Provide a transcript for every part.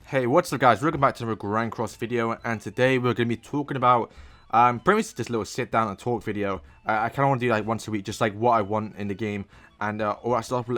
Hey, what's up guys, welcome back to another Grand Cross video, and today we're going to be talking about pretty much this little sit down and talk video. I kind of want to do like once a week, just like what I want in the game. And I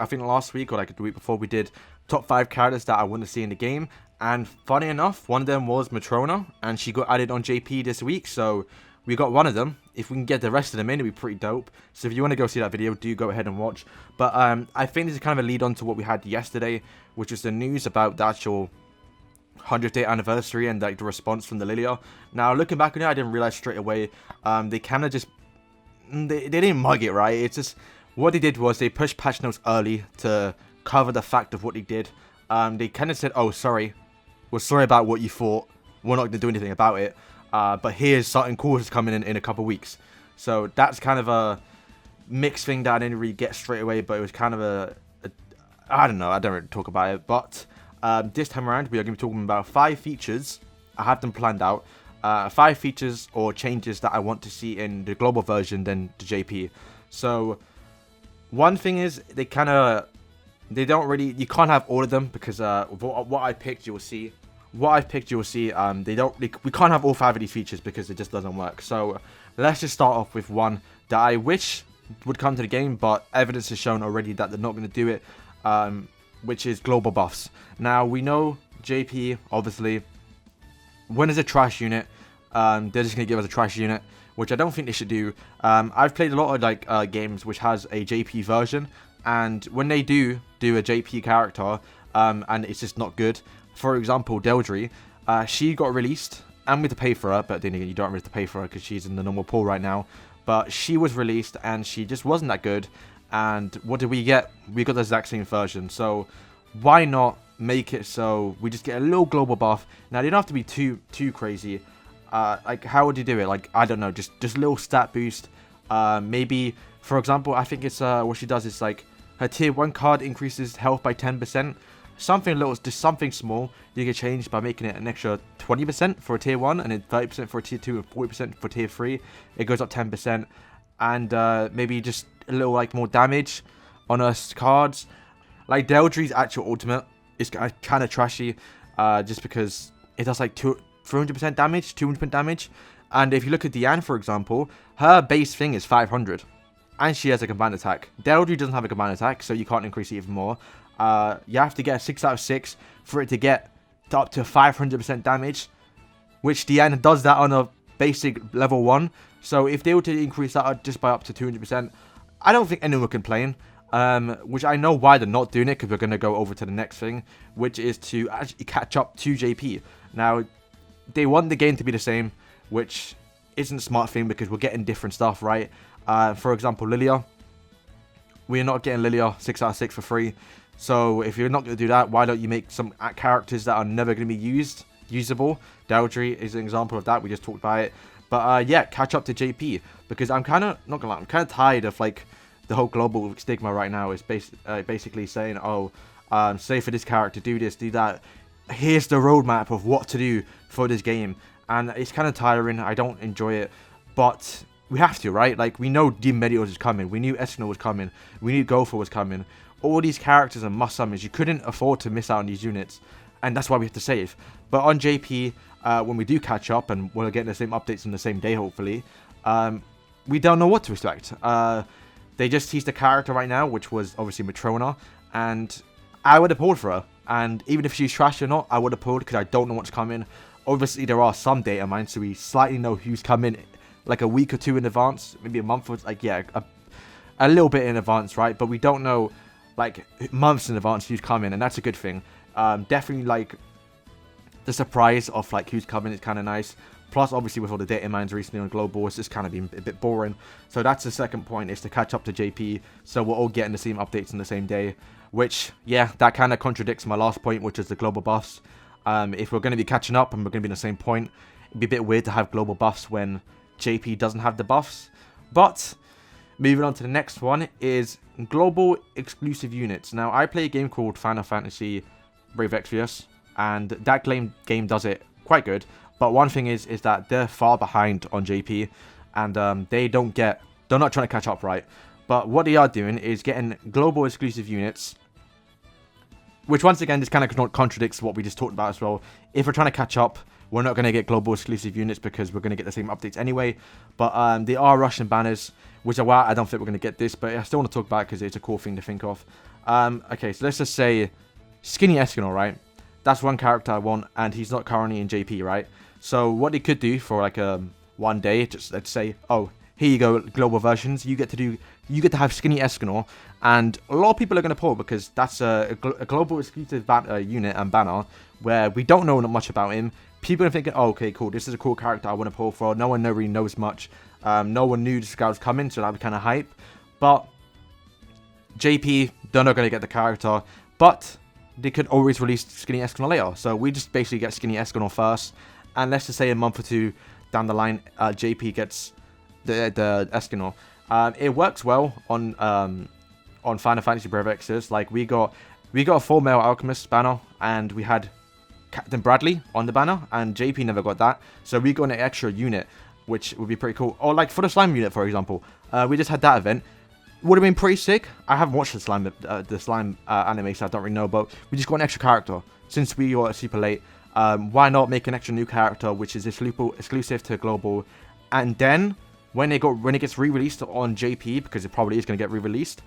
think last week or like the week before we did top 5 characters that I want to see in the game. And funny enough, one of them was Matrona, and she got added on JP this week, so we got one of them. If we can get the rest of them in, it'd be pretty dope. So if you want to go see that video, do go ahead and watch. But I think this is kind of a lead on to what we had yesterday, which was the news about the actual 100th day anniversary and like the response from the LILLIA. Now looking back on it, I didn't realize straight away they kind of just they didn't mug it, right? It's just what they did was they pushed patch notes early to cover the fact of what they did. They kind of said, oh sorry, we're sorry about what you thought, we're not going to do anything about it, but here's something cool that's coming in a couple weeks. So that's kind of a mixed thing that I didn't really get straight away, but it was kind of a I don't know, I don't really talk about it. But this time around, we are going to be talking about 5 features. I have them planned out. 5 features or changes that I want to see in the global version than the JP. So, one thing is, they don't really, you can't have all of them because what I picked, you'll see. We can't have all 5 of these features because it just doesn't work. So, let's just start off with one that I wish would come to the game, but evidence has shown already that they're not going to do it. Which is global buffs. Now, we know JP, obviously, when it's a trash unit, they're just going to give us a trash unit, which I don't think they should do. I've played a lot of like games which has a JP version, and when they do a JP character, and it's just not good. For example, Deldry, she got released, and we had to pay for her, but then again, you don't really have to pay for her because she's in the normal pool right now. But she was released, and she just wasn't that good. And what did we get? We got the exact same version. So why not make it so we just get a little global buff? Now, they don't have to be too crazy. Like, how would you do it? Like, I don't know, just a little stat boost. Maybe, for example, I think it's what she does is like her tier 1 card increases health by 10%. Something little, just something small. You can change by making it an extra 20% for a tier 1, and then 30% for a tier 2, and 40% for tier 3. It goes up 10%. And maybe just a little like more damage on her cards. Like Deldry's actual ultimate is kind of trashy, just because it does like 300% damage, 200% damage. And if you look at Diane, for example, her base thing is 500, and she has a combined attack. Deldry doesn't have a combined attack, so you can't increase it even more. You have to get a 6 out of 6 for it to get to up to 500% damage, which Diane does that on a basic level 1. So if they were to increase that just by up to 200%, I don't think anyone would complain. Which I know why they're not doing it, because we're going to go over to the next thing, which is to actually catch up to JP. Now, they want the game to be the same, which isn't a smart thing because we're getting different stuff, right? For example, LILLIA. We're not getting LILLIA 6 out of 6 for free. So if you're not going to do that, why don't you make some characters that are never going to be usable? Deldry is an example of that. We just talked about it. But yeah, catch up to JP, because I'm kind of, not gonna lie, I'm kind of tired of like the whole global stigma right now is basically saying, oh, say for this character, do this, do that. Here's the roadmap of what to do for this game. And it's kind of tiring. I don't enjoy it, but we have to, right? Like, we know Demon Medios is coming. We knew Escanor was coming. We knew Gopher was coming. All these characters are must summons. You couldn't afford to miss out on these units, and that's why we have to save. But on JP, when we do catch up, and we're getting the same updates on the same day, hopefully, we don't know what to expect. They just teased the character right now, which was obviously Matrona, and I would have pulled for her. And even if she's trash or not, I would have pulled, because I don't know what's coming. Obviously, there are some data mines, so we slightly know who's coming, like a week or 2 in advance, maybe a month, or like, yeah, a little bit in advance, right? But we don't know, like, months in advance who's coming, and that's a good thing. Definitely, like, the surprise of like who's coming is kind of nice. Plus, obviously, with all the data mines recently on global, it's just kind of been a bit boring. So that's the second point, is to catch up to JP, so we're all getting the same updates on the same day. Which, yeah, that kind of contradicts my last point, which is the global buffs. If we're going to be catching up and we're going to be in the same point, it'd be a bit weird to have global buffs when JP doesn't have the buffs. But moving on to the next one is global exclusive units. Now, I play a game called Final Fantasy Brave Exvius, and that game does it quite good. But one thing is that they're far behind on JP, and they're not trying to catch up, right? But what they are doing is getting global exclusive units which once again, this kind of contradicts what we just talked about as well. If we're trying to catch up, we're not going to get global exclusive units because we're going to get the same updates anyway. But they are Russian banners, which are why I don't think we're going to get this. But I still want to talk about it because it's a cool thing to think of. Okay, so let's just say Skinny Escanor, right? That's one character I want, and he's not currently in JP, right? So what they could do for like one day, just let's say, oh, here you go, global versions. You get to have Skinny Escanor, and a lot of people are going to pull because that's a global exclusive unit and banner where we don't know much about him. People are thinking, oh, okay, cool, this is a cool character I want to pull for. No one really knows much. No one knew this guy was coming, so that'd be kind of hype. But JP, they're not going to get the character, but they could always release Skinny Escanor later. So we just basically get Skinny Escanor first, and let's just say a month or two down the line, JP gets the Escanor. It works well on Final Fantasy Brave Exodus. Like we got a full male alchemist banner, and we had Captain Bradley on the banner, and JP never got that. So we got an extra unit, which would be pretty cool. Or like for the slime unit, for example, we just had that event. Would have been pretty sick. I haven't watched the slime anime, so I don't really know. But we just got an extra character since we got super late. Why not make an extra new character, which is exclusive to global, and then when it gets re-released on JP, because it probably is going to get re-released,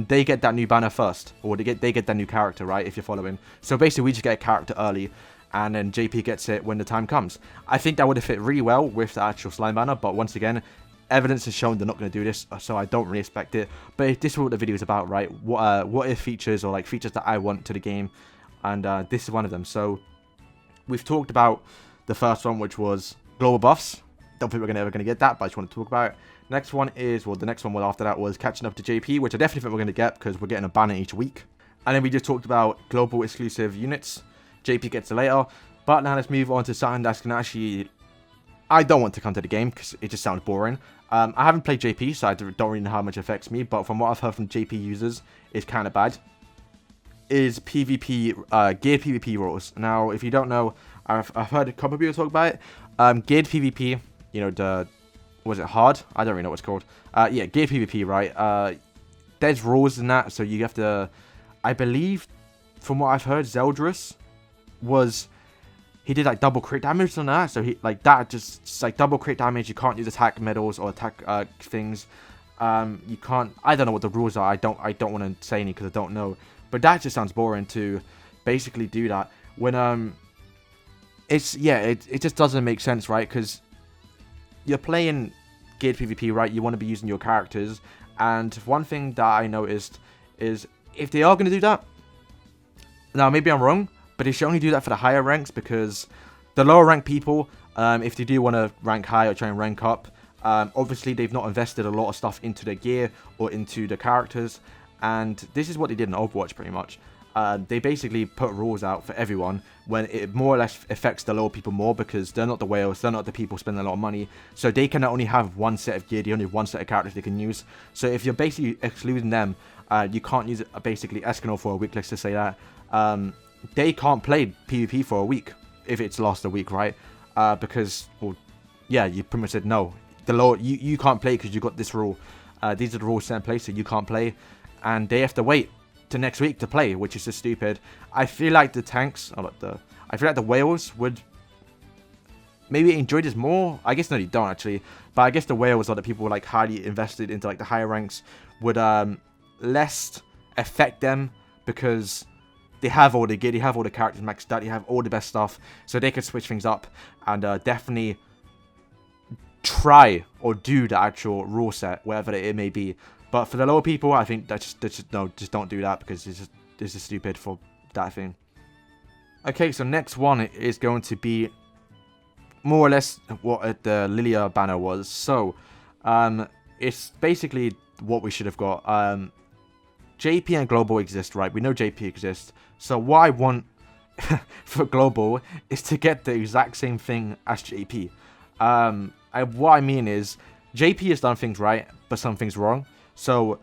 they get that new banner first, or they get that new character, right? If you're following. So basically, we just get a character early, and then JP gets it when the time comes. I think that would have fit really well with the actual slime banner, but once again, evidence has shown they're not going to do this, so I don't really expect it. But if this is what the video is about, right? What if features, or like features that I want to the game, and this is one of them. So we've talked about the first one, which was global buffs. Don't think we're ever going to get that, but I just want to talk about it. Next one is, well, the next one after that was catching up to JP, which I definitely think we're going to get because we're getting a banner each week. And then we just talked about global exclusive units. JP gets it later. But now let's move on to something that's going to actually... I don't want to come to the game because it just sounds boring. I haven't played JP, so I don't really know how much it affects me. But from what I've heard from JP users, it's kind of bad. Is PvP, geared PvP rules. Now, if you don't know, I've heard a couple of people talk about it. Geared PvP, you know, was it hard? I don't really know what it's called. Yeah, geared PvP, right? There's rules in that, so you have to... I believe, from what I've heard, Zeldris was... He did like double crit damage on that, so he like that just like double crit damage. You can't use attack medals or attack things. You can't. I don't know what the rules are. I don't want to say any because I don't know. But that just sounds boring to basically do that when it's it just doesn't make sense, right? Because you're playing geared PvP, right? You want to be using your characters, and one thing that I noticed is if they are going to do that, now maybe I'm wrong, but they should only do that for the higher ranks, because the lower rank people, if they do want to rank high or try and rank up, obviously they've not invested a lot of stuff into their gear or into the characters, and this is what they did in Overwatch pretty much. They basically put rules out for everyone when it more or less affects the lower people more, because they're not the whales, they're not the people spending a lot of money, so they can only have one set of gear, they only have one set of characters they can use. So if you're basically excluding them, you can't use basically Escanor for a week, let's just say that. They can't play PvP for a week if it's lost a week, right? Because, well, yeah, you pretty much said no. The law, you can't play because you got this rule. These are the rules set in place, so you can't play, and they have to wait to next week to play, which is just stupid. I feel like the tanks, I feel like the whales would maybe enjoy this more. I guess no, they don't actually, but I guess the whales are the people like highly invested into like the higher ranks would less affect them, because they have all the gear, they have all the characters maxed out, they have all the best stuff, so they could switch things up and definitely try or do the actual rule set, whatever it may be. But for the lower people, I think just don't do that, because this is stupid for that thing. Okay, so next one is going to be more or less what the LILLIA banner was. So it's basically what we should have got. JP and Global exist, right? We know JP exists. So what I want for Global is to get the exact same thing as JP. What I mean is, JP has done things right, but some things wrong. So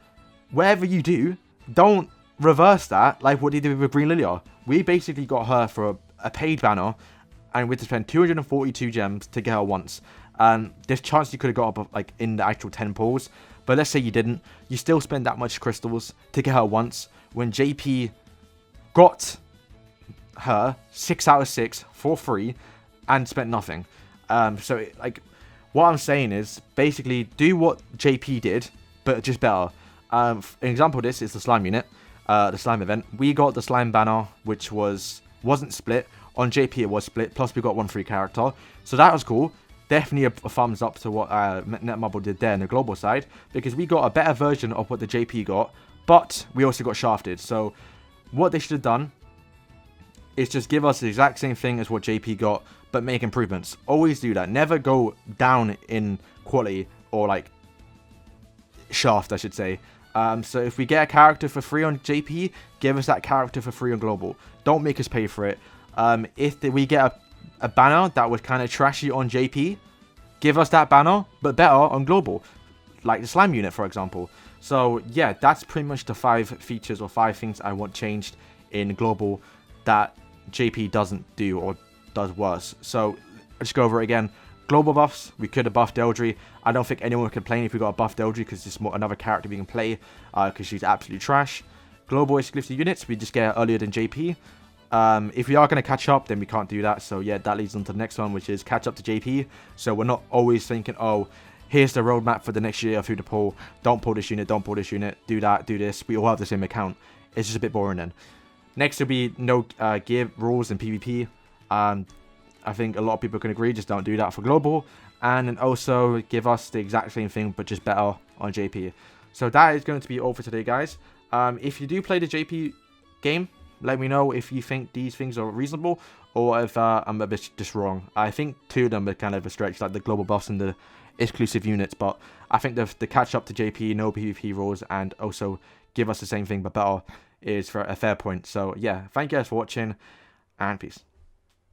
whatever you do, don't reverse that like what they did with Green LILLIA. We basically got her for a paid banner, and we had to spend 242 gems to get her once. There's chance you could have got up like in the actual 10 pulls, but let's say you didn't. You still spend that much crystals to get her once, when JP got her 6 out of 6 for free and spent nothing. So like, what I'm saying is basically do what JP did, but just better. An example of this is the slime unit, the slime event. We got the slime banner, which wasn't split. On JP it was split, plus we got one free character, so that was cool. Definitely a thumbs up to what Netmarble did there in the global side, because we got a better version of what the JP got, but we also got shafted. So what they should have done is just give us the exact same thing as what JP got, but make improvements. Always do that. Never go down in quality, or like shaft, I should say. So if we get a character for free on JP, give us that character for free on global. Don't make us pay for it. If we get a banner that was kind of trashy on JP, give us that banner, but better on global, like the slime unit, for example. So yeah, that's pretty much the 5 features or 5 things I want changed in global that JP doesn't do or does worse. So let's go over it again. Global buffs, we could have buffed Eldry. I don't think anyone would complain if we got a buffed Eldry, because it's another character we can play, because she's absolutely trash. Global exclusive units, we just get her earlier than JP. If we are going to catch up, then we can't do that. So yeah, that leads on to the next one, which is catch up to JP. So we're not always thinking, oh, here's the roadmap for the next year of who to pull. Don't pull this unit, don't pull this unit, do that, do this. We all have the same account. It's just a bit boring then. Next will be no gear rules in PvP. I think a lot of people can agree, just don't do that for global. And then also give us the exact same thing, but just better on JP. So that is going to be all for today, guys. If you do play the JP game, let me know if you think these things are reasonable, or if I'm a bit just wrong. I think 2 of them are kind of a stretch, like the global buffs and the exclusive units, but I think the catch up to JP, no PvP rules, and also give us the same thing but better is for a fair point. So yeah, thank you guys for watching, and peace.